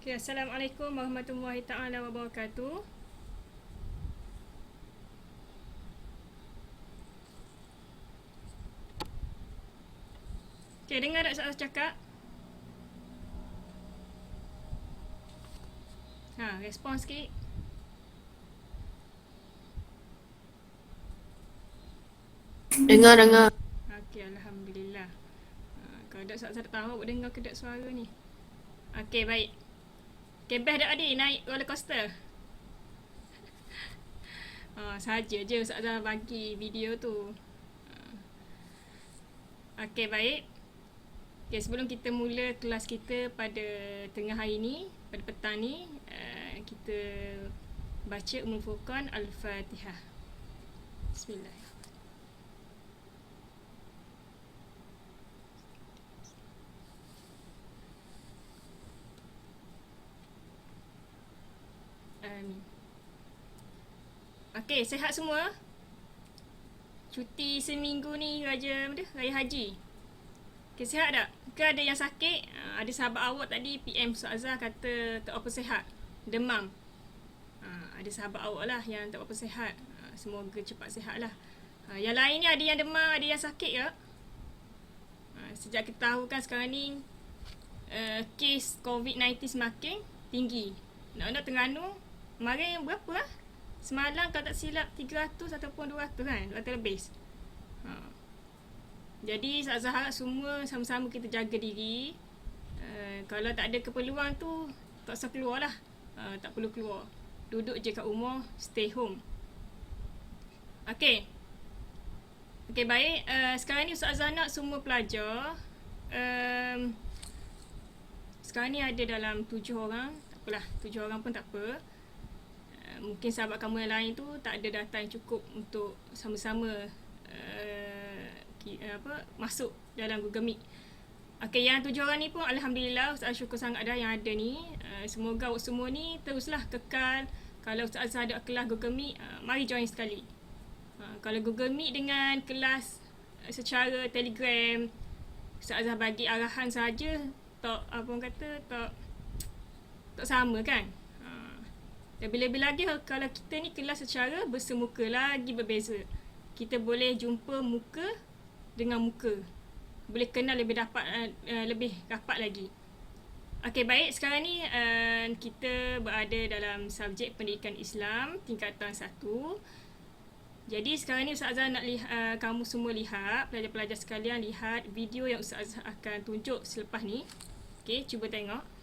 Okay, Assalamualaikum warahmatullahi taala wabarakatuh. Okay, dengar tak saya cakap? Respon sikit. Dengar, dengar. Okay, Alhamdulillah. Kalau tak saya tak tahu dengar kedap suara ni. Okay, baik. Okay, best tak adik naik roller coaster? Saja je Ustazah bagi video tu. Okay, baik. Okay, sebelum kita mula kelas kita pada tengah hari ni, pada petang ni, kita baca Ummul Furqan Al-Fatihah. Bismillah. Amin. Okay, sihat semua? Cuti seminggu ni Raya Haji. Okay, sihat tak? Ke ada yang sakit? Ada sahabat awak tadi PM Ustazah kata tak apa sihat. Demam. Ada sahabat awak lah yang tak apa sihat. Semoga cepat sihat lah. Yang lain ni ada yang demam, ada yang sakit ke? Sejak kita tahu kan sekarang ni kes COVID-19 semakin tinggi. Nak Terengganu kemarin berapa lah? Semalam kalau tak silap 300 ataupun 200 kan? 200 lebih. Jadi Ustazah harap semua sama-sama kita jaga diri. Kalau tak ada keperluan tu tak usah keluar lah. Tak perlu keluar. Duduk je kat rumah, stay home. Okay. Okay, baik. Sekarang ni Ustazah nak semua pelajar. Sekarang ni ada dalam 7 orang. Tak apalah, 7 orang pun tak apa. Mungkin sahabat kamu yang lain tu tak ada data yang cukup untuk sama-sama masuk dalam Google Meet. Okay, yang 7 orang ni pun Alhamdulillah Ustazah syukur sangat ada yang ada ni. Semoga awak semua ni teruslah kekal. Kalau Ustazah ada kelas Google Meet, mari join sekali. Kalau Google Meet dengan kelas secara Telegram, Ustazah bagi arahan saja, tak sama kan. Dan lebih-lebih lagi kalau kita ni kelas secara bersemuka lagi berbeza. Kita boleh jumpa muka dengan muka. Boleh kenal lebih rapat lagi. Okey, baik. Sekarang ni kita berada dalam subjek pendidikan Islam tingkatan 1. Jadi sekarang ni Ustazah nak kamu semua lihat, pelajar-pelajar sekalian lihat video yang Ustazah akan tunjuk selepas ni. Okey, cuba tengok.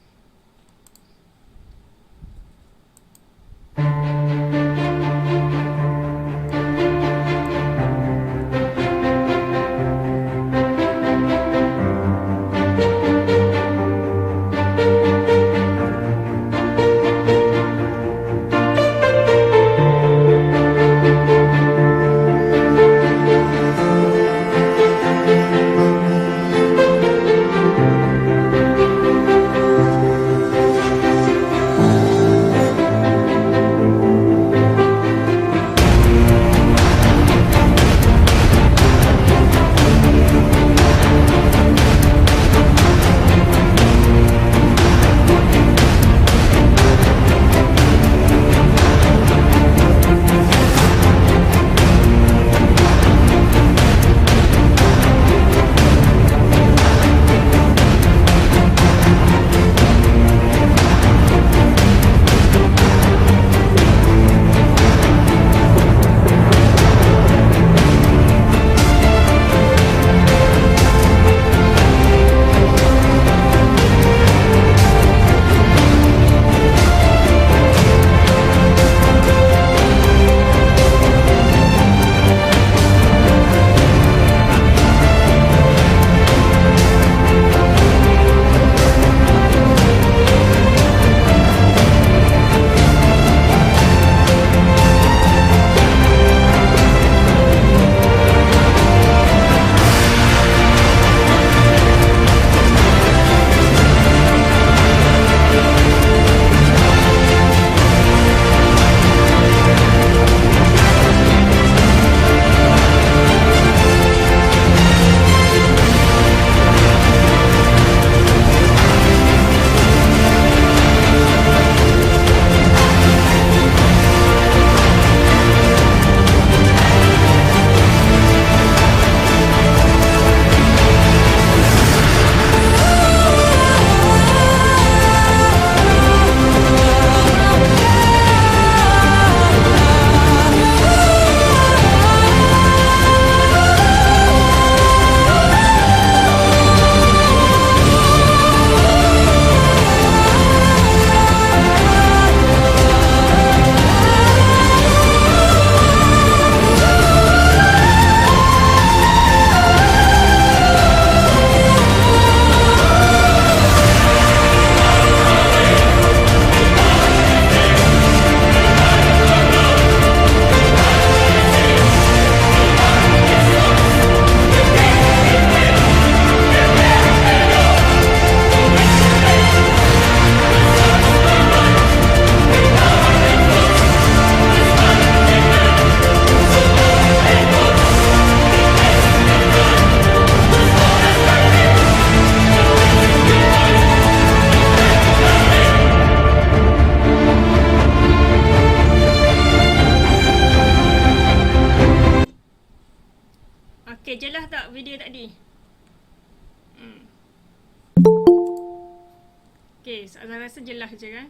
Okey, saya rasa jelas je kan.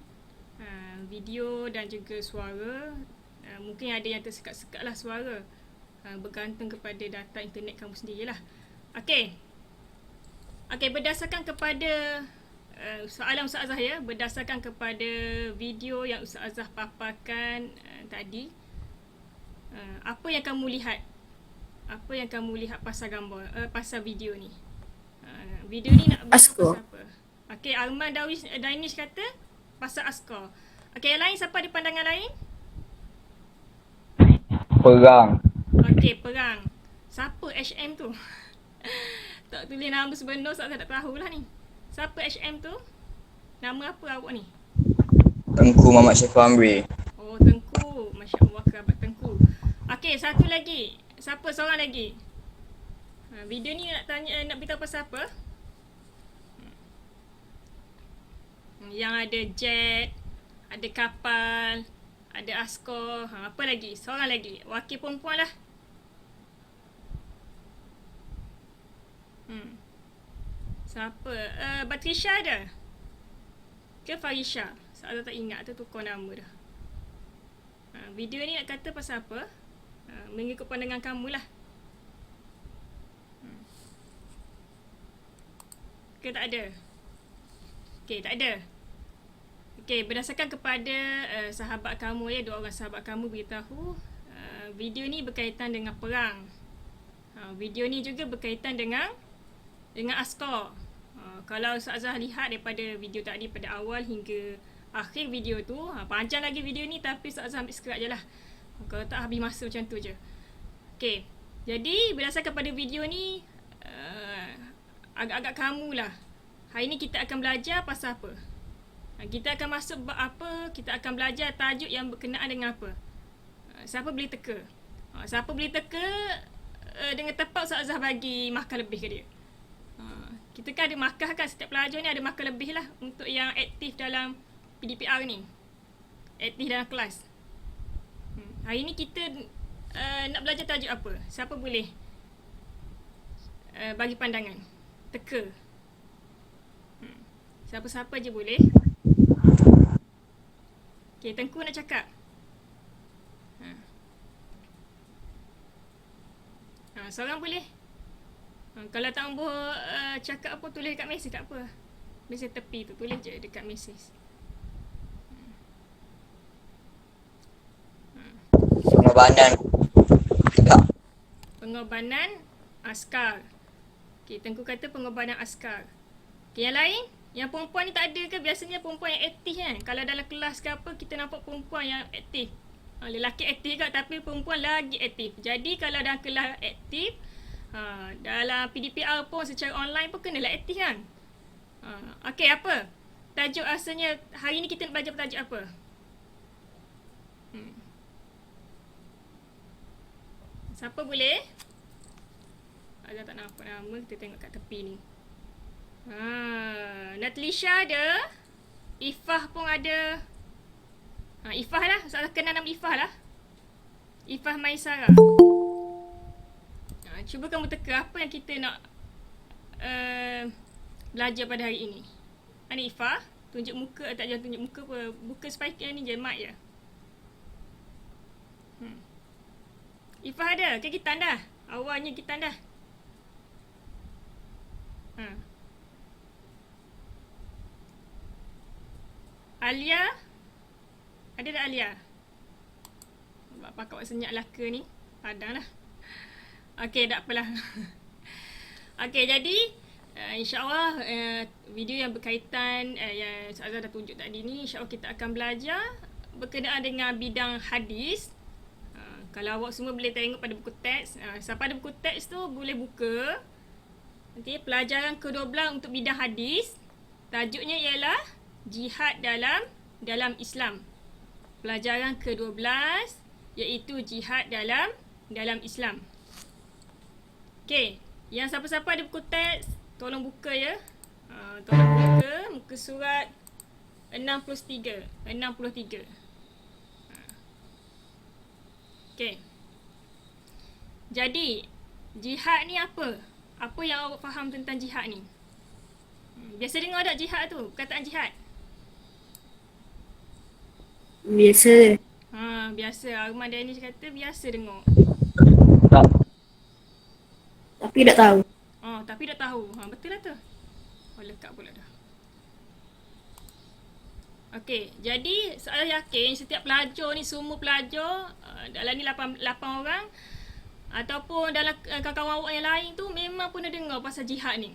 Video dan juga suara. Mungkin ada yang tersekat-sekat lah suara. Bergantung kepada data internet kamu sendirilah. Okey. Okey, berdasarkan kepada soalan Ustazah ya, berdasarkan kepada video yang Ustazah paparkan tadi, apa yang kamu lihat? Apa yang kamu lihat pasal gambar, pasal video ni? Video ni nak beritahu Askar. pasal apa? Okey, Arman Danish kata pasal askar. Okey, yang lain siapa ada pandangan lain? Perang. Okey, perang. Siapa HM tu? Tak tulis nama sebenar, saya tak tahulah ni. Siapa HM tu? Nama apa awak ni? Tengku Muhammad Syafiq Amri. Oh, Tengku. Masya Allah, kerabat Tengku. Okey, satu lagi. Siapa seorang lagi? Video ni nak beritahu pasal apa? Yang ada jet, ada kapal, ada askar, apa lagi? Seorang lagi. Wakil perempuan lah. Siapa? Batrisha ada? Ke Farisha? Saya tak ingat tu tukar nama dah. Video ni nak kata pasal apa? Mengikut pandangan kamu lah. Ke tak ada? Okey, tak ada. Okey, berdasarkan kepada sahabat kamu ya, dua orang sahabat kamu beritahu video ni berkaitan dengan perang. Video ni juga berkaitan dengan askar. Kalau Ustazah lihat daripada video tadi pada awal hingga akhir video tu, panjang lagi video ni tapi Ustazah ambil scrap je lah. Kalau tak habis masa macam tu je. Okey, jadi berdasarkan pada video ni, agak-agak kamu lah. Hari ni kita akan belajar pasal apa? Kita akan masuk bab apa? Kita akan belajar tajuk yang berkenaan dengan apa? Siapa boleh teka? Siapa boleh teka dengan tepat Ustazah bagi markah lebih ke dia? Kita kan ada markah kan, setiap pelajar ni ada markah lebih lah untuk yang aktif dalam PDPR ni. Aktif dalam kelas. Hari ni kita nak belajar tajuk apa? Siapa boleh bagi pandangan? Teka. Siapa-siapa je boleh. Okay, Tengku nak cakap. Seorang boleh. Kalau tak mampu cakap apa, tulis dekat mesej tak apa. Mesej tepi tu, tulis je dekat mesej. Pengorbanan. Pengorbanan askar. Okay, Tengku kata pengorbanan askar. Okay, yang lain? Yang perempuan ni tak ada ke? Biasanya perempuan yang aktif kan? Kalau dalam kelas ke apa, kita nampak perempuan yang aktif. Lelaki aktif kat, tapi perempuan lagi aktif. Jadi kalau dalam kelas aktif, dalam PDPR pun secara online pun kenalah aktif kan? Okey, apa? Tajuk asalnya, hari ni kita nak belajar tajuk apa? Siapa boleh? Agak tak nampak nama, kita tengok kat tepi ni. Natlisha ada. Ifah pun ada. Ifah lah. Saya kenal nama Ifah lah. Ifah Maisara. Cuba kamu teka apa yang kita nak belajar pada hari ini. Ni Ifah. Tunjuk muka. Tak jangan tunjuk muka apa. Buka spike ni je. Mic je. Ifah ada. Okay, kita dah. Awalnya kita dah. Alia. Ada tak Alia? Pakai senyap laka ni. Padang lah. Okey, tak apalah. Okey, jadi InsyaAllah video yang berkaitan yang Azhar dah tunjuk tadi ni, InsyaAllah kita akan belajar berkenaan dengan bidang hadis. Kalau awak semua boleh tengok pada buku teks, siapa ada buku teks tu boleh buka. Nanti pelajaran ke-12 untuk bidang hadis. Tajuknya ialah Jihad dalam Islam. Pelajaran ke-12 iaitu Jihad dalam Islam. Okey, yang siapa-siapa ada buku teks, tolong buka ya. Tolong buka muka surat 63. Okey. Jadi, jihad ni apa? Apa yang awak faham tentang jihad ni? Biasa dengar tak jihad tu? Perkataan jihad. Biasa je. Biasa. Arman Danish kata biasa dengar. Tak. Tapi tak tahu. Tapi dah tahu. Betul lah tu. Lekat pula dah. Okey, jadi saya yakin setiap pelajar ni, semua pelajar dalam ni 8 orang ataupun dalam kawan-kawan awak yang lain tu memang pernah dengar pasal jihad ni.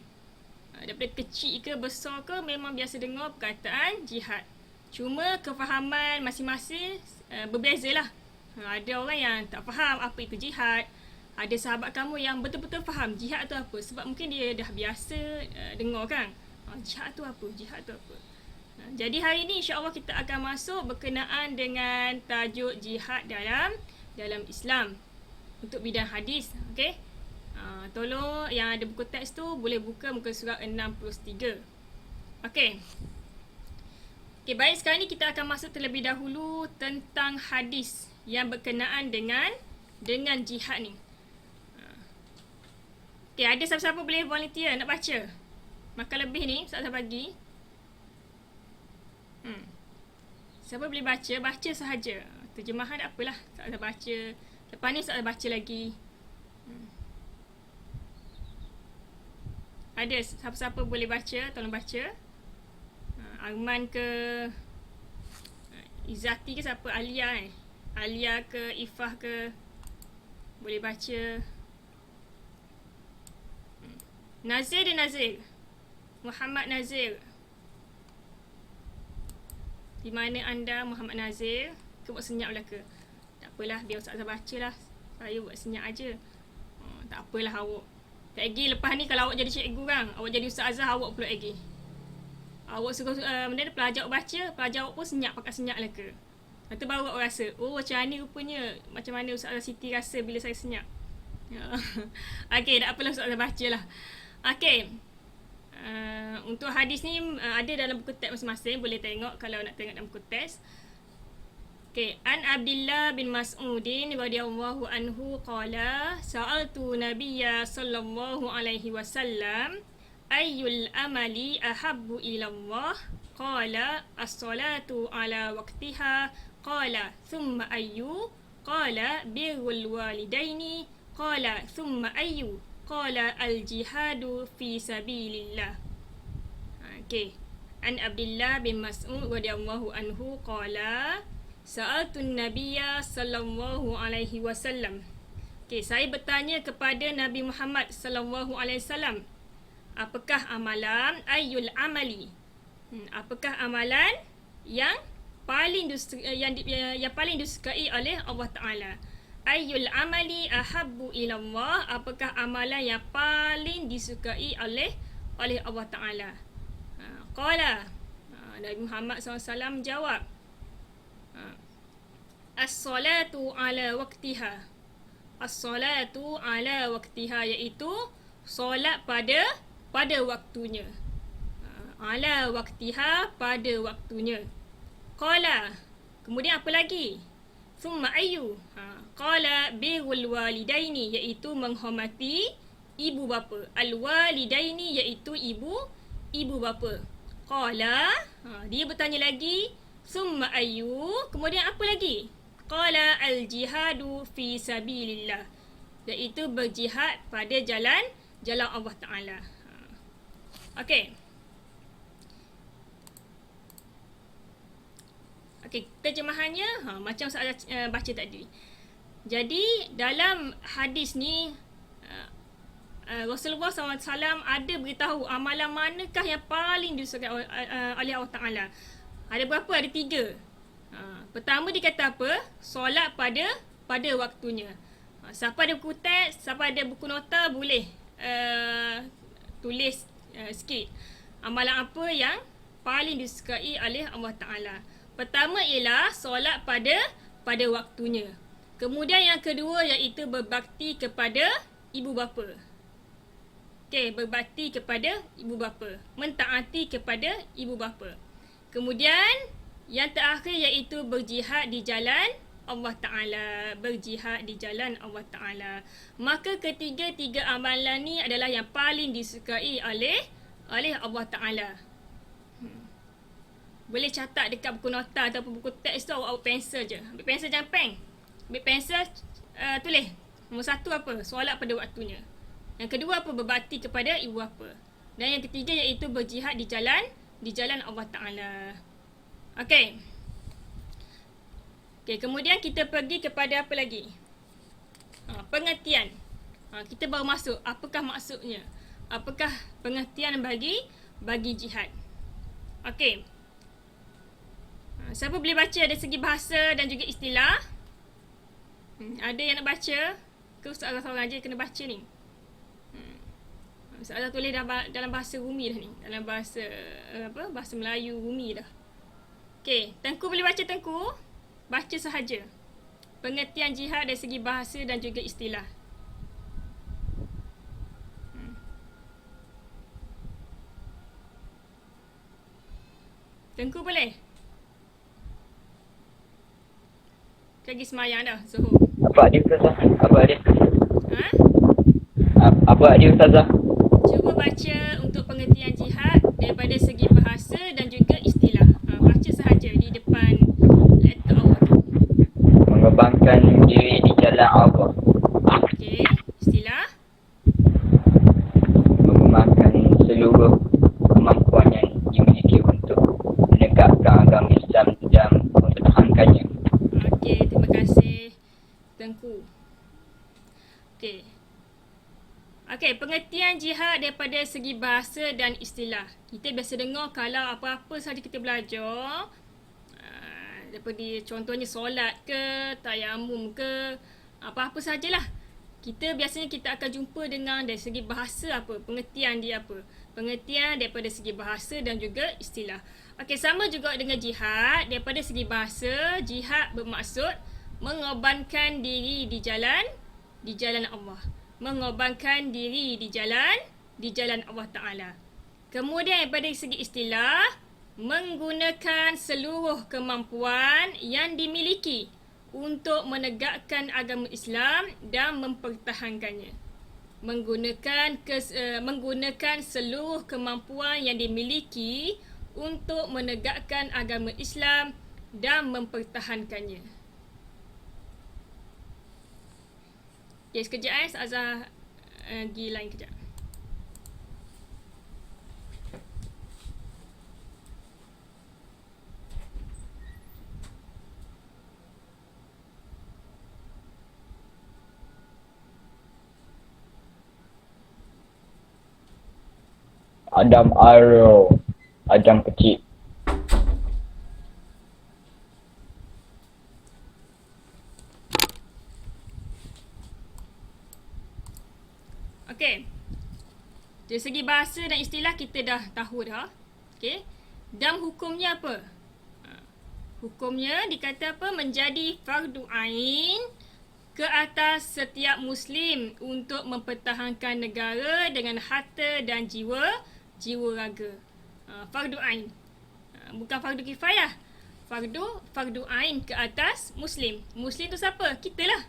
Daripada kecil ke besar ke memang biasa dengar perkataan jihad. Cuma kefahaman masing-masing berbezalah. Ada orang yang tak faham apa itu jihad. Ada sahabat kamu yang betul-betul faham jihad tu apa. Sebab mungkin dia dah biasa dengar kan. Jihad tu apa? Jihad tu apa? Jadi hari ni insya-Allah kita akan masuk berkenaan dengan tajuk jihad dalam Islam untuk bidang hadis. Okey. Tolong yang ada buku teks tu boleh buka muka surat 63. Okey. Okey, baik, sekarang ni kita akan masuk terlebih dahulu tentang hadis yang berkenaan dengan jihad ni. Okey, ada siapa-siapa boleh volunteer nak baca? Maka lebih ni Ustazah bagi. Siapa boleh baca? Baca sahaja. Terjemahan tak apalah. Ustazah baca. Lepas ni Ustazah baca lagi. Ada siapa-siapa boleh baca? Tolong baca. Arman ke Izzati ke siapa? Alia Alia ke Ifah ke? Boleh baca. Nazir dan Nazir. Muhammad Nazir. Di mana anda Muhammad Nazir? Ke buat senyap lah ke? Tak apalah, biar Ustazah baca lah. Saya buat senyap aja. Tak apalah awak. Tak lagi lepas ni kalau awak jadi cikgu kan, awak jadi Ustazah, awak pula lagi. Awak suruh benda ni pelajar awak baca, pelajar awak pun senyap, pakai senyap lah ke? Lepas tu baru awak rasa, oh macam ni rupanya, macam mana Ustazah Siti rasa bila saya senyap. Okey, tak apalah Ustazah baca lah. Okey. Untuk hadis ni ada dalam buku teks masing-masing, boleh tengok kalau nak tengok dalam buku teks. Okey, An Abdullah bin Mas'udin radhiyallahu anhu qala sa'altu Nabiyya sallallahu alaihi wasallam ayyul amali ahabbu ila Allah qala as-salatu ala waqtiha qala thumma ayyu qala birrul walidaini qala thumma ayyu qala al-jihadu fi sabilillah. Okey, An Abdullah bin Mas'ud radhiyallahu anhu qala sa'altun nabiyya sallallahu alaihi wasallam. Okey, saya bertanya kepada Nabi Muhammad sallallahu alaihi wasallam, apakah amalan ayyul amali? Apakah amalan yang paling yang paling disukai oleh Allah Taala? Ayyul amali ahabbu ila Allah? Apakah amalan yang paling disukai oleh Allah Taala? Qala, Nabi Muhammad SAW jawab, as-salatu ala waqtiha. As-salatu ala waqtiha iaitu solat pada waktunya. Ala waqtiha, pada waktunya. Qala, kemudian apa lagi? Thumma ayyu? Qala birrul walidaini, iaitu menghormati ibu bapa. Al-walidaini iaitu ibu bapa. Qala, dia bertanya lagi, thumma ayyu? Kemudian apa lagi? Qala al-jihadu fi sabilillah, iaitu berjihad pada jalan Allah Taala. Okey. Okey, terjemahannya macam saya baca tadi. Jadi dalam hadis ni Rasulullah SAW ada beritahu amalan manakah yang paling disukai oleh Allah Taala. Ada berapa? Ada 3. Pertama dia kata apa? Solat pada waktunya. Siapa ada buku teks, siapa ada buku nota boleh tulis sikit. Amalan apa yang paling disukai oleh Allah Taala? Pertama ialah solat pada waktunya. Kemudian yang kedua iaitu berbakti kepada ibu bapa. Okey, berbakti kepada ibu bapa, mentaati kepada ibu bapa. Kemudian yang terakhir iaitu berjihad di jalan Allah Ta'ala. Berjihad di jalan Allah Ta'ala. Maka ketiga-tiga amalan ni adalah yang paling disukai oleh Allah Ta'ala. boleh catat dekat buku nota ataupun buku teks tu, awak pensel je. Ambil pensel jangan pen. Ambil pensel, tulis. Nombor 1 apa? Solat pada waktunya. Yang kedua apa? Berbakti kepada ibu bapa. Dan yang ketiga iaitu berjihad di jalan Allah Ta'ala. Okey. Okey, kemudian kita pergi kepada apa lagi? Pengertian. Kita baru masuk. Apakah maksudnya? Apakah pengertian bagi jihad? Okey. Siapa boleh baca dari segi bahasa dan juga istilah? Ada yang nak baca? Ke Ustaz Azhar seorang je kena baca ni? Ustaz Azhar tulis dalam bahasa Rumi dah ni. Dalam bahasa bahasa Melayu Rumi dah. Okey, Tengku boleh baca, Tengku? Baca sahaja. Pengertian jihad dari segi bahasa dan juga istilah. Tengku boleh? Lagi semayang dah, Zuhur. Apa dia Ustazah? Apa dia? Ha? Apa dia Ustazah? Cuba baca untuk pengertian jihad daripada segi bahasa dan juga istilah. Baca sahaja di depan laptop awak tu. Mengembangkan diri di jalan Allah. Okey, istilah. Mengembangkan seluruh kemampuan yang dimiliki untuk menegakkan agama Islam dan mempertahankannya. Okey, terima kasih Tengku. Okey. Okey, pengertian jihad daripada segi bahasa dan istilah. Kita biasa dengar kalau apa-apa sahaja kita belajar, daripada contohnya solat ke, tayamum ke, apa-apa sajalah. Biasanya kita akan jumpa dengan dari segi bahasa apa, pengertian dia apa. Pengertian daripada segi bahasa dan juga istilah. Okey, sama juga dengan jihad. Daripada segi bahasa, jihad bermaksud mengorbankan diri di jalan Allah. Mengorbankan diri di jalan Allah Ta'ala. Kemudian daripada segi istilah, menggunakan seluruh kemampuan yang dimiliki untuk menegakkan agama Islam dan mempertahankannya. Menggunakan seluruh kemampuan yang dimiliki untuk menegakkan agama Islam dan mempertahankannya. Okay, sekejap Azhar pergi line kejap. Adam Arrow. Adam kecil. Okey. Dari segi bahasa dan istilah kita dah tahu dah. Okey. Dan hukumnya apa? Hukumnya dikata apa? Menjadi fardu ain ke atas setiap Muslim untuk mempertahankan negara dengan harta dan jiwa raga. Fardu ain. Bukan fardu kifayah. Fardu ain ke atas Muslim. Muslim tu siapa? Kita lah.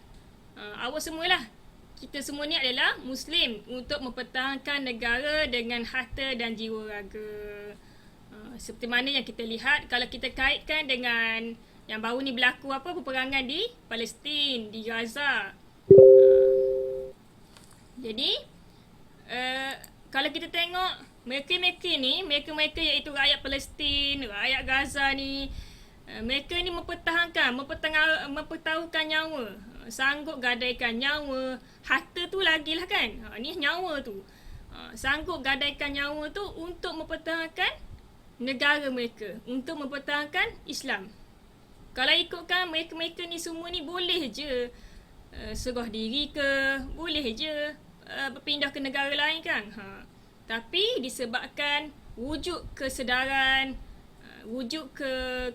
Awak semualah. Kita semua ni adalah Muslim untuk mempertahankan negara dengan harta dan jiwa raga. Seperti mana yang kita lihat kalau kita kaitkan dengan yang baru ni berlaku apa, peperangan di Palestin, di Gaza. Jadi kalau kita tengok mereka iaitu rakyat Palestin, rakyat Gaza ni, mereka ni mempertaruhkan nyawa, sanggup gadaikan nyawa, harta tu lagilah kan. Ni nyawa tu. Sanggup gadaikan nyawa tu untuk mempertahankan negara mereka, untuk mempertahankan Islam. Kalau ikutkan mereka ni semua ni boleh je serah diri ke, boleh je berpindah ke negara lain kan. Tapi disebabkan wujud kesedaran, wujud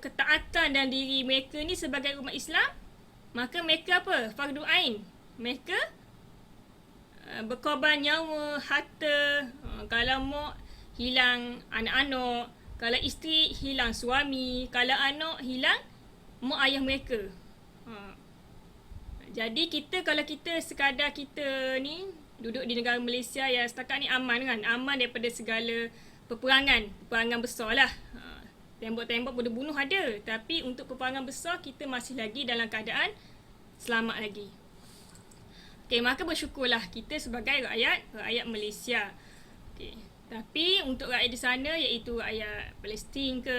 ketaatan dan diri mereka ni sebagai umat Islam, maka mereka apa? Fardu ain. Mereka berkorban nyawa, harta. Kalau mak hilang anak-anak, kalau isteri hilang suami, kalau anak hilang mak ayah mereka. Jadi kalau kita sekadar kita ni duduk di negara Malaysia yang setakat ni aman kan, aman daripada segala peperangan besar lah. Tembok-tembok boleh bunuh ada, tapi untuk peperangan besar kita masih lagi dalam keadaan selamat lagi. Okey, maka bersyukurlah kita sebagai rakyat Malaysia. Okey. Tapi untuk rakyat di sana, iaitu rakyat Palestin ke,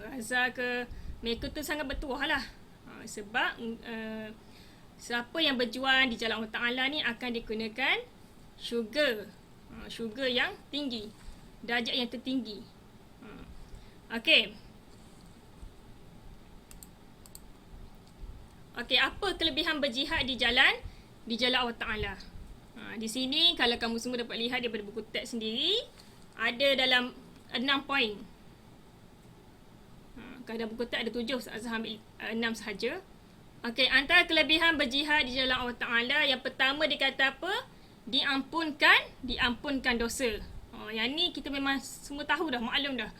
Gaza ke, mereka tu sangat bertuah lah. Sebab siapa yang berjuang di jalan Allah Ta'ala ni akan dikenakan syurga. Syurga yang tinggi, darjat yang tertinggi. Okey. Okey, apa kelebihan berjihad di jalan Allah Ta'ala? Di sini kalau kamu semua dapat lihat daripada buku teks sendiri, ada dalam 6 poin. Kalau dalam buku teks ada 7, Ustazah ambil 6 sahaja. Okey, antara kelebihan berjihad di jalan Allah Ta'ala, yang pertama dia kata apa? Diampunkan dosa. Yang ni kita memang semua tahu dah, maklum dah.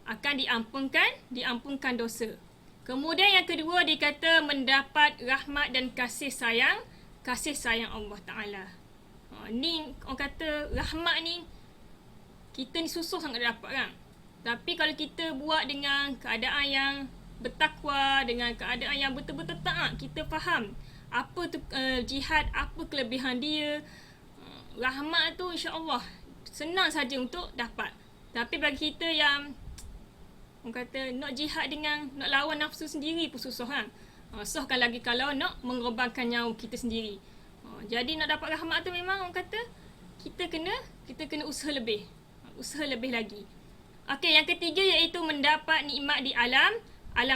Akan diampunkan dosa. Kemudian yang kedua dia kata mendapat rahmat dan kasih sayang Allah Ta'ala. Ni orang kata rahmat ni kita ni susah sangat dapat kan. Tapi kalau kita buat dengan keadaan yang bertakwa, dengan keadaan yang betul-betul taat, kita faham apa tu jihad, apa kelebihan dia, rahmat tu insya-Allah senang saja untuk dapat. Tapi bagi kita yang orang kata nak jihad dengan nak lawan nafsu sendiri pun susah kan. Susahkan lagi kalau nak mengorbankan nyawa kita sendiri. Jadi nak dapat rahmat tu memang orang kata kita kena usaha lebih. Usaha lebih lagi. Okey, yang ketiga iaitu mendapat nikmat di alam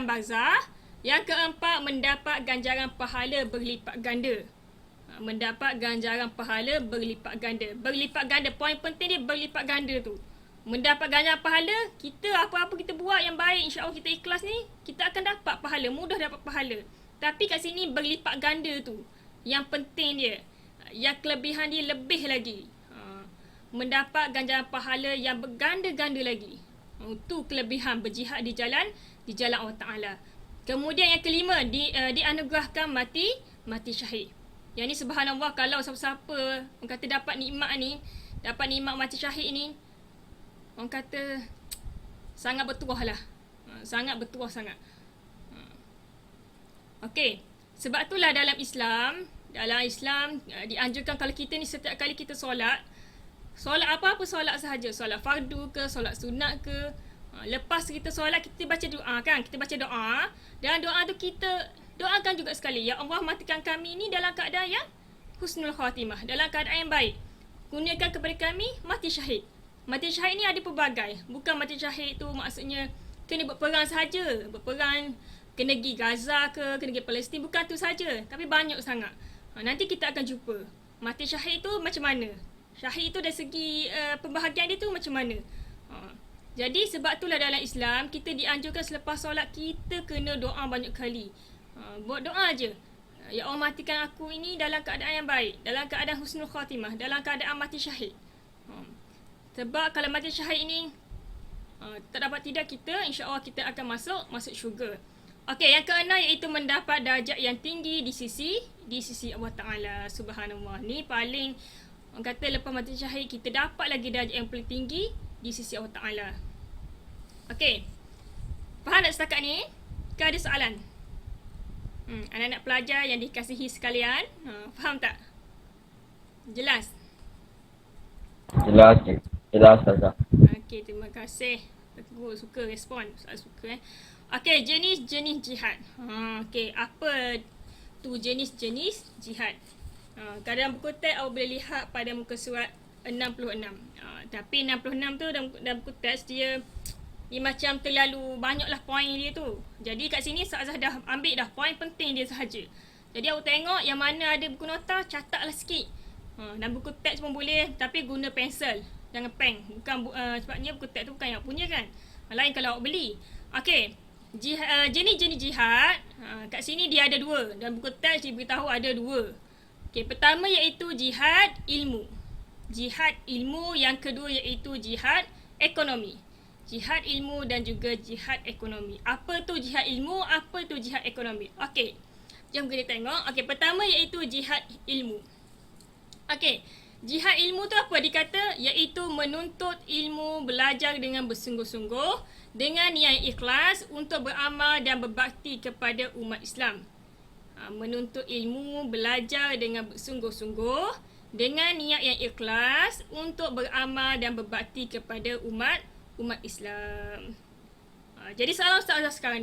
barzah. Yang keempat, mendapat ganjaran pahala berlipat ganda. Mendapat ganjaran pahala berlipat ganda. Berlipat ganda, poin penting dia berlipat ganda tu. Mendapat ganjaran pahala, kita apa-apa kita buat yang baik, insya-Allah kita ikhlas ni, kita akan dapat pahala, mudah dapat pahala. Tapi kat sini berlipat ganda tu yang penting dia. Yang kelebihan dia lebih lagi. Mendapat ganjaran pahala yang berganda-ganda lagi. Itu kelebihan berjihad di jalan Allah Ta'ala. Kemudian yang kelima, dianugerahkan mati syahid. Yang ni subhanallah, kalau siapa-siapa orang kata dapat nikmat mati syahid ni, orang kata sangat bertuah lah. Sangat bertuah sangat. Okey, sebab itulah dalam Islam dianjurkan kalau kita ni setiap kali kita solat apa-apa solat sahaja, solat fardu ke, solat sunat ke, lepas kita solat kita baca doa kan, kita baca doa, dan doa tu kita doakan juga sekali, ya Allah matikan kami ni dalam keadaan yang husnul khatimah, dalam keadaan yang baik, kurniakan kepada kami mati syahid. Mati syahid ni ada pelbagai, bukan mati syahid tu maksudnya kena berperang sahaja, berperang kena pergi Gaza ke, kena pergi Palestin, bukan tu saja, tapi banyak sangat. Nanti kita akan jumpa mati syahid tu macam mana, syahid tu dari segi pembahagian dia tu macam mana. Jadi sebab itulah dalam Islam kita dianjurkan selepas solat kita kena doa banyak kali. Buat doa je. Ya Allah matikan aku ini dalam keadaan yang baik, dalam keadaan husnul khatimah, dalam keadaan mati syahid. Sebab kalau mati syahid ini tak dapat tidak kita, insya-Allah kita akan masuk syurga. Okey, yang keenam iaitu mendapat darjat yang tinggi di sisi Allah Ta'ala. Subhanallah. Ni paling orang kata lepas mati syahid kita dapat lagi darjat yang paling tinggi di sisi Allah Ta'ala. Okey. Faham tak setakat ni? Ke ada soalan? Anak-anak pelajar yang dikasihi sekalian, faham tak? Jelas? Jelas Ustazah. Okey, terima kasih. Aku suka respon. Saya suka Okey, jenis-jenis jihad. Okey, apa tu jenis-jenis jihad? Kadang buku teks awak boleh lihat pada muka surat 66. Tapi 66 tu dalam buku teks dia macam terlalu banyaklah poin dia tu. Jadi kat sini Ustazah dah ambil dah poin penting dia sahaja. Jadi awak tengok yang mana ada buku nota, catatlah sikit. Dan buku teks pun boleh, tapi guna pensel, jangan pen. Bukan sebabnya buku teks tu bukan yang punya kan. Lain kalau awak beli. Okey, jenis-jenis jihad, kat sini dia ada dua. Dan buku teks dia beritahu ada dua. Okey, pertama iaitu jihad ilmu. Jihad ilmu, yang kedua iaitu jihad ekonomi. Jihad ilmu dan juga jihad ekonomi. Apa tu jihad ilmu, apa tu jihad ekonomi? Okey, jom kita tengok. Okey, pertama iaitu jihad ilmu. Okey, Jihad ilmu tu apa dikata? Iaitu menuntut ilmu, belajar dengan bersungguh-sungguh dengan niat ikhlas untuk beramal dan berbakti kepada umat Islam. Menuntut ilmu, belajar dengan bersungguh-sungguh dengan niat yang ikhlas untuk beramal dan berbakti kepada umat Islam. Jadi soalan Ustazah sekarang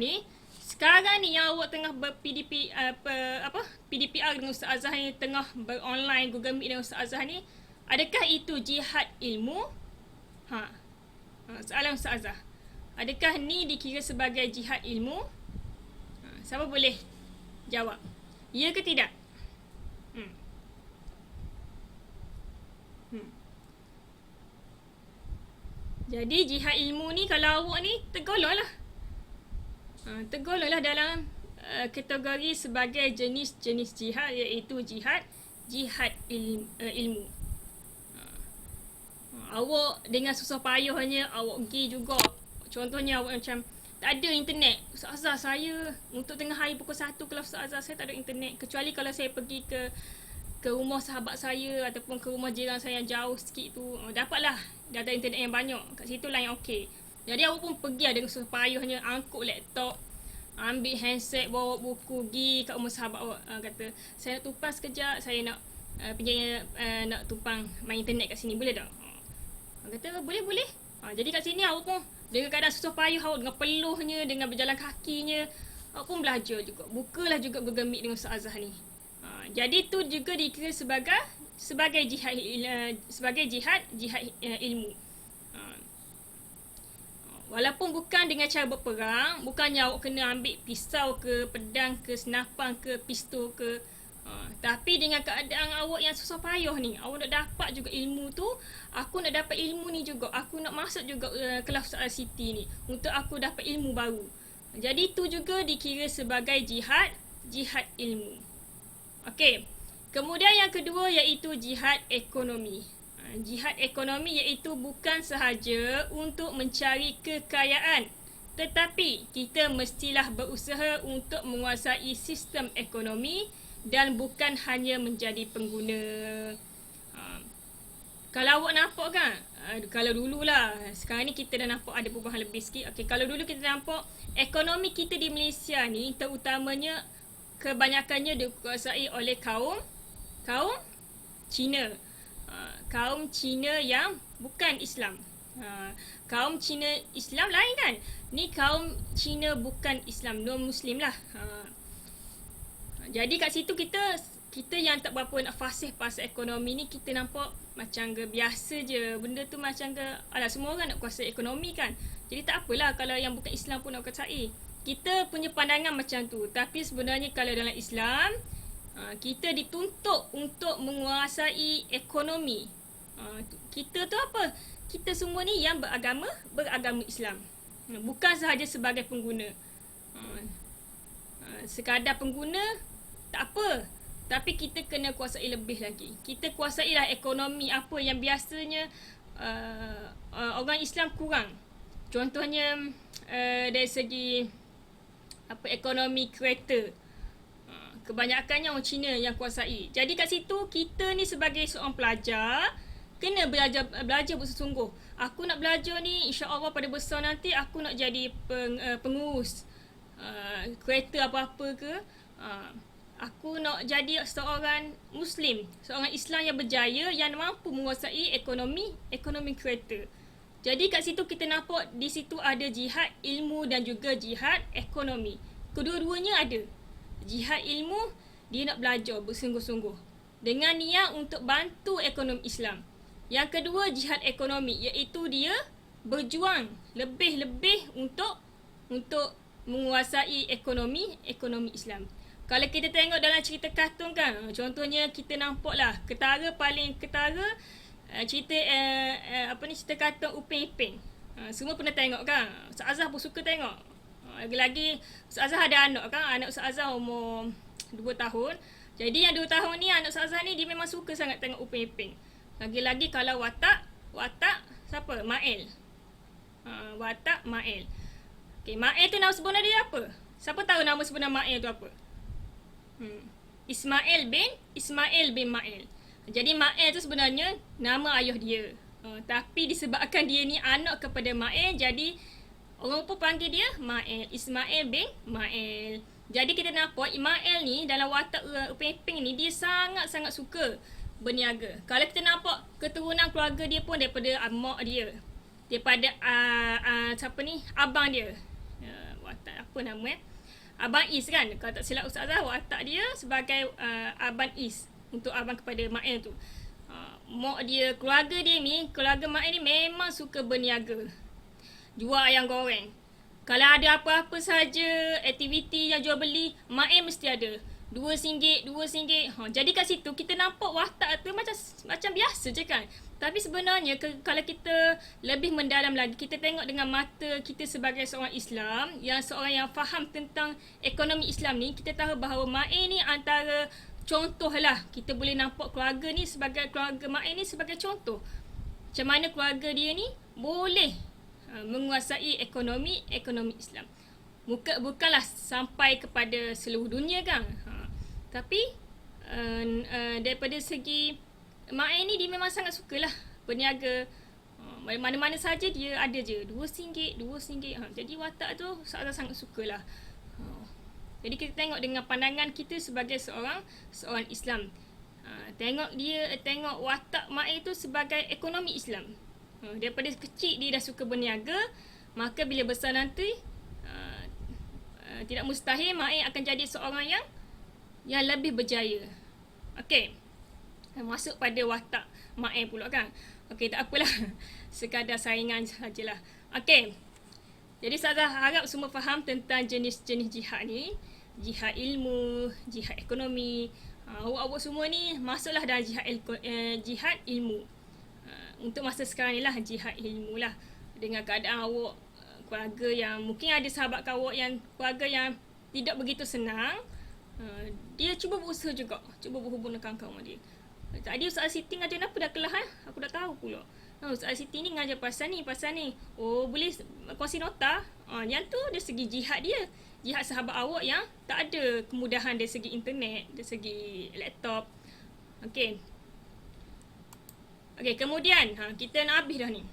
ni yang awak tengah ber-PDP PDPR dengan Ustazah ni, tengah beronline Google Meet dengan Ustazah ni, adakah itu jihad ilmu? Soalan Ustazah. Adakah ni dikira sebagai jihad ilmu? Siapa boleh jawab? Ya ke tidak? Jadi jihad ilmu ni kalau awak ni tergolonglah dalam kategori sebagai jenis-jenis jihad, iaitu jihad ilmu. Awak dengan susah payahnya awak pergi juga. Contohnya awak macam tak ada internet. Ustazah, saya untuk tengah hari pukul 1 kelas Ustazah, saya tak ada internet. Kecuali kalau saya pergi ke rumah sahabat saya ataupun ke rumah jiran saya yang jauh sikit tu, dapatlah data internet yang banyak. Kat situ lah yang okey. Jadi awak pun pergi dengan susah payahnya angkut laptop, ambil handset, bawa buku, pergi kat rumah sahabat awak, kata saya nak tumpang sekejap, saya nak nak tumpang main internet kat sini, boleh tak? Kata boleh. Jadi kat sini awak pun dengan keadaan susah payah awak, dengan peluhnya, dengan berjalan kakinya, awak pun belajar juga. Bukalah juga Google Meet dengan Ustazah ni. Jadi tu juga dikira sebagai jihad ilmu. Walaupun bukan dengan cara berperang, bukannya awak kena ambil pisau ke, pedang ke, senapang ke, pistol ke, tapi dengan keadaan awak yang susah payah ni, awak nak dapat juga ilmu tu. Aku nak dapat ilmu ni juga, aku nak masuk juga kelas Ustazah Siti ni untuk aku dapat ilmu baru. Jadi tu juga dikira sebagai jihad ilmu. Okey. Kemudian yang kedua iaitu jihad ekonomi. Jihad ekonomi iaitu bukan sahaja untuk mencari kekayaan, tetapi kita mestilah berusaha untuk menguasai sistem ekonomi dan bukan hanya menjadi pengguna. Kalau awak nampak kan, kalau dululah, sekarang ni kita dah nampak ada perubahan lebih sikit. Okey, kalau dulu kita nampak ekonomi kita di Malaysia ni terutamanya kebanyakannya dikuasai oleh kaum Cina. Kaum Cina yang bukan Islam. Kaum Cina Islam lain kan? Ni kaum Cina bukan Islam, non-Muslim lah. Jadi kat situ kita yang tak berapa nak fasih pasal ekonomi ni, kita nampak macam biasa je. Benda tu macam semua orang nak kuasai ekonomi kan. Jadi tak apalah kalau yang bukan Islam pun nak kuasai. Kita punya pandangan macam tu. Tapi sebenarnya kalau dalam Islam, kita dituntut untuk menguasai ekonomi. Kita tu apa? Kita semua ni yang beragama Islam. Bukan sahaja sebagai pengguna. Sekadar pengguna tak apa, tapi kita kena kuasai lebih lagi. Kita kuasailah ekonomi apa yang biasanya orang Islam kurang. Contohnya dari segi ekonomi kereta, kebanyakannya orang Cina yang kuasai. Jadi kat situ kita ni sebagai seorang pelajar kena belajar bersungguh. Aku nak belajar ni, insya-Allah pada besar nanti aku nak jadi pengurus kereta apa-apa ke. Aku nak jadi seorang Muslim, seorang Islam yang berjaya, yang mampu menguasai ekonomi kereta. Jadi kat situ kita nampak di situ ada jihad ilmu dan juga jihad ekonomi. Kedua-duanya ada. Jihad ilmu, dia nak belajar bersungguh-sungguh dengan niat untuk bantu ekonomi Islam. Yang kedua jihad ekonomi, iaitu dia berjuang lebih-lebih untuk menguasai ekonomi Islam. Kalau kita tengok dalam cerita kartun kan, contohnya kita nampaklah paling ketara cerita cerita kartun Upin Ipin. Semua pernah tengok kan? Ustazah pun suka tengok. Lagi-lagi Ustazah ada anak kan, anak Ustazah umur 2 tahun. Jadi yang 2 tahun ni, anak Ustazah ni dia memang suka sangat tengok Upin Ipin. Lagi-lagi kalau watak siapa? Mail. Watak Mail. Okey, Mail tu nama sebenar dia apa? Siapa tahu nama sebenar Mail tu apa? Ismail bin Mail. Jadi Ma'il tu sebenarnya nama ayah dia. Tapi disebabkan dia ni anak kepada Ma'il, jadi orang pun panggil dia Ma'il. Ismail bin Ma'il. Jadi kita nampak Ma'il ni dalam watak Upeng-Ipeng ni, dia sangat-sangat suka berniaga. Kalau kita nampak keturunan keluarga dia pun daripada mak dia. Daripada siapa ni? Abang dia. Watak apa nama Abang Is kan. Kalau tak silap Ustazah, watak dia sebagai Abang Is untuk abang kepada Ma'il tu. Mak dia, keluarga dia ni, keluarga Ma'il ni memang suka berniaga. Jual ayam goreng. Kalau ada apa-apa saja aktiviti yang jual beli, Ma'il mesti ada. RM2, RM2. Jadi kat situ kita nampak watak tu macam biasa je kan. Tapi sebenarnya kalau kita lebih mendalam lagi, kita tengok dengan mata kita sebagai seorang Islam, seorang yang faham tentang ekonomi Islam ni, kita tahu bahawa Ma'il ni antara contoh lah. Kita boleh nampak keluarga Ma'il ni sebagai contoh. Macam mana keluarga dia ni boleh menguasai ekonomi Islam. Bukanlah sampai kepada seluruh dunia kan. Tapi daripada segi Ma'il ni, dia memang sangat sukalah berniaga. Mana-mana saja dia ada je RM2. Jadi watak tu saya sangat sukalah. Jadi kita tengok dengan pandangan kita sebagai seorang Islam. Tengok watak Ma'il tu sebagai ekonomi Islam. Daripada kecil dia dah suka berniaga, maka bila besar nanti tidak mustahil Ma'il akan jadi seorang yang lebih berjaya. Okey. Masuk pada watak Ma'il pula kan. Okey, tak apalah. Sekadar saingan sajalah. Okey. Jadi saya harap semua faham tentang jenis-jenis jihad ni. Jihad ilmu, jihad ekonomi. Awak-awak semua ni masuklah dalam jihad ilmu. Untuk masa sekarang ni lah, jihad ilmu lah. Dengan keadaan awak keluarga yang mungkin ada sahabat awak yang keluarga yang tidak begitu senang, dia cuba berusaha juga, cuba berhubung dengan kawan-kawan dia. Tadi Ustaz Siti ngajar apa dah kelas aku dah tahu pula. Ustaz Siti ni ngajar pasal ni. Oh, boleh kongsi nota. Yang tu dari segi jihad dia. Jihad sahabat awak yang tak ada kemudahan dari segi internet, dari segi laptop. Okey. Okey, kemudian kita nak habis dah ni.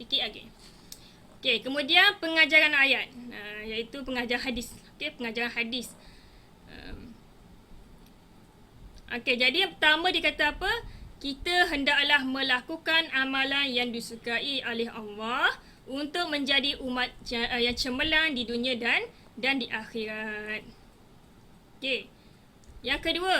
Sikit lagi. Okey, kemudian pengajaran ayat, iaitu pengajaran hadis. Okey, pengajaran hadis. Okey, jadi yang pertama dia kata apa? Kita hendaklah melakukan amalan yang disukai oleh Allah untuk menjadi umat yang cemerlang di dunia dan di akhirat. Okey. Yang kedua,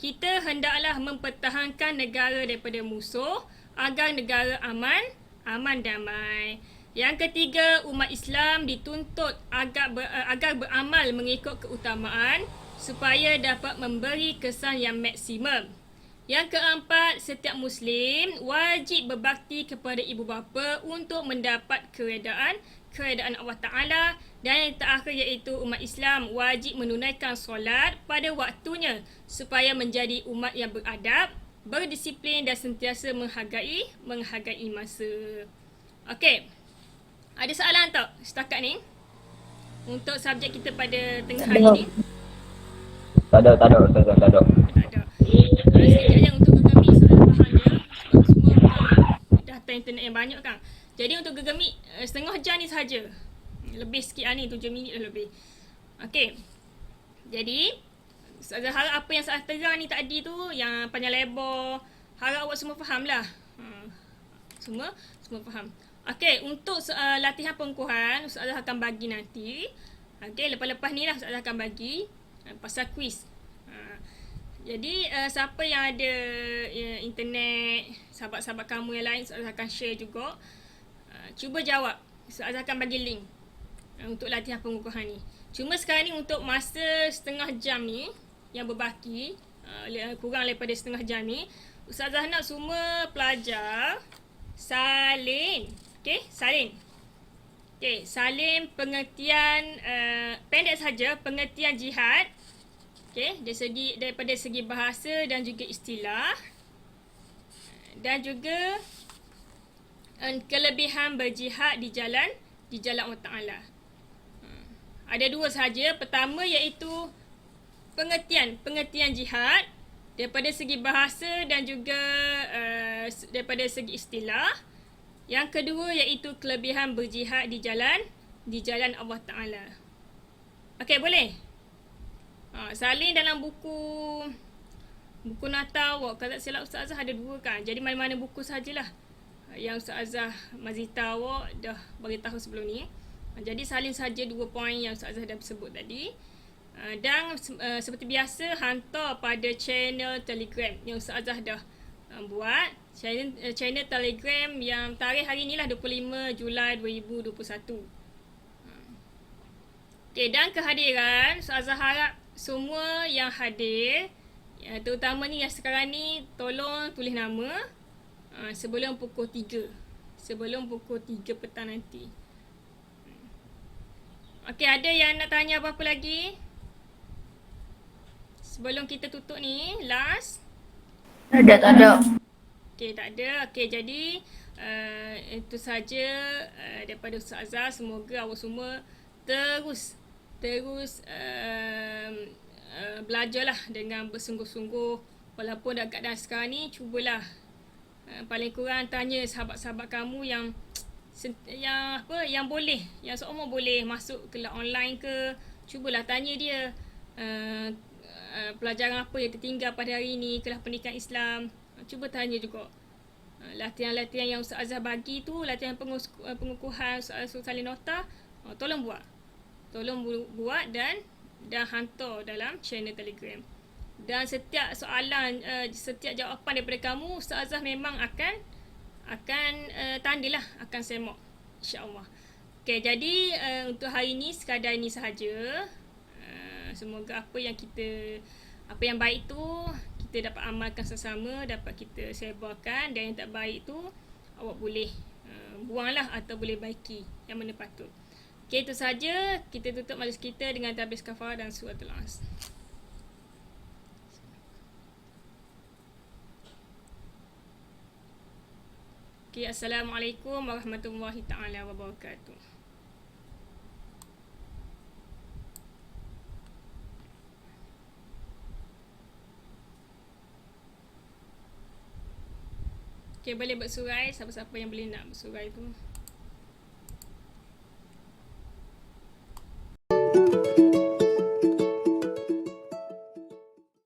kita hendaklah mempertahankan negara daripada musuh agar negara aman damai. Yang ketiga, umat Islam dituntut agar beramal mengikut keutamaan supaya dapat memberi kesan yang maksimum. Yang keempat, setiap Muslim wajib berbakti kepada ibu bapa untuk mendapat keredaan Allah Ta'ala. Dan yang terakhir iaitu umat Islam wajib menunaikan solat pada waktunya supaya menjadi umat yang beradab, berdisiplin dan sentiasa menghargai masa. Okey. Ada soalan tak setakat ni? Untuk subjek kita pada tengah hari ni? Tak ada. Tak ada. Sekejap je untuk Gegemik soalan faham dia. Sebab semua data internet yang banyak kan. Jadi untuk Gegemik setengah jam ni sahaja. Lebih sikit ni, 7 minit dah lebih. Okey. Jadi saya harap apa yang saya terang ni tadi tu, yang panjang lebar, harap awak semua faham lah. Semua faham. Okey, untuk latihan pengukuhan Ustazah akan bagi nanti. Okey, lepas-lepas ni lah Ustazah akan bagi pasal kuis. Jadi siapa yang ada internet, sahabat-sahabat kamu yang lain, Ustazah akan share juga. Cuba jawab. Ustazah akan bagi link untuk latihan pengukuhan ni. Cuma sekarang ni untuk masa setengah jam ni yang berbaki, kurang daripada setengah jam ni, Ustazah nak semua pelajar salin. Okey, salin. Okey, salin pengertian pendek saja, pengertian jihad. Okey, daripada segi bahasa dan juga istilah. Dan juga kelebihan berjihad di jalan Allah Ta'ala. Ada dua sahaja. Pertama iaitu pengertian jihad daripada segi bahasa dan juga daripada segi istilah. Yang kedua iaitu kelebihan berjihad di jalan Allah Ta'ala. Okey, boleh? Salin dalam buku Nata awak, kalau tak silap Ustazah ada 2 kan. Jadi mana-mana buku sajalah yang Ustazah Mazita awak dah beritahu sebelum ni. Jadi salin saja 2 poin yang Ustazah dah sebut tadi. Dan seperti biasa hantar pada channel Telegram yang Ustazah dah buat. Channel Telegram yang tarikh hari ni lah 25 Julai 2021. Okay, dan kehadiran Ustazah harap semua yang hadir, terutama ni yang sekarang ni, tolong tulis nama sebelum pukul 3. Sebelum pukul 3 petang nanti. Okey, ada yang nak tanya apa-apa lagi? Sebelum kita tutup ni, last. Tak ada. Okey, tak ada. Okey, jadi itu saja daripada Ustazah. Semoga awak semua terus belajarlah dengan bersungguh-sungguh. Walaupun dah keadaan sekarang ni, cubalah paling kurang tanya sahabat-sahabat kamu yang boleh, yang seumur boleh masuk kelas online ke, cubalah tanya dia pelajaran apa yang tertinggal pada hari ni, kelas pendidikan Islam. Cuba tanya juga. Latihan-latihan yang Ustazah bagi tu, latihan pengukuhan soal salin nota, tolong buat dan hantar dalam channel Telegram. Dan setiap soalan, setiap jawapan daripada kamu, Ustazah memang akan tandalah, akan semak, insya-Allah. Okey, jadi untuk hari ni sekadar ini sahaja. Semoga apa yang baik tu kita dapat amalkan sesama, dapat kita sebarkan, dan yang tak baik tu awak boleh buanglah atau boleh baiki yang mana patut. Okey, itu saja. Kita tutup majlis kita dengan tabis kafarah dan suratul As. Okey, assalamualaikum warahmatullahi taala wabarakatuh. Okey, boleh bersurai siapa-siapa yang boleh nak bersurai tu.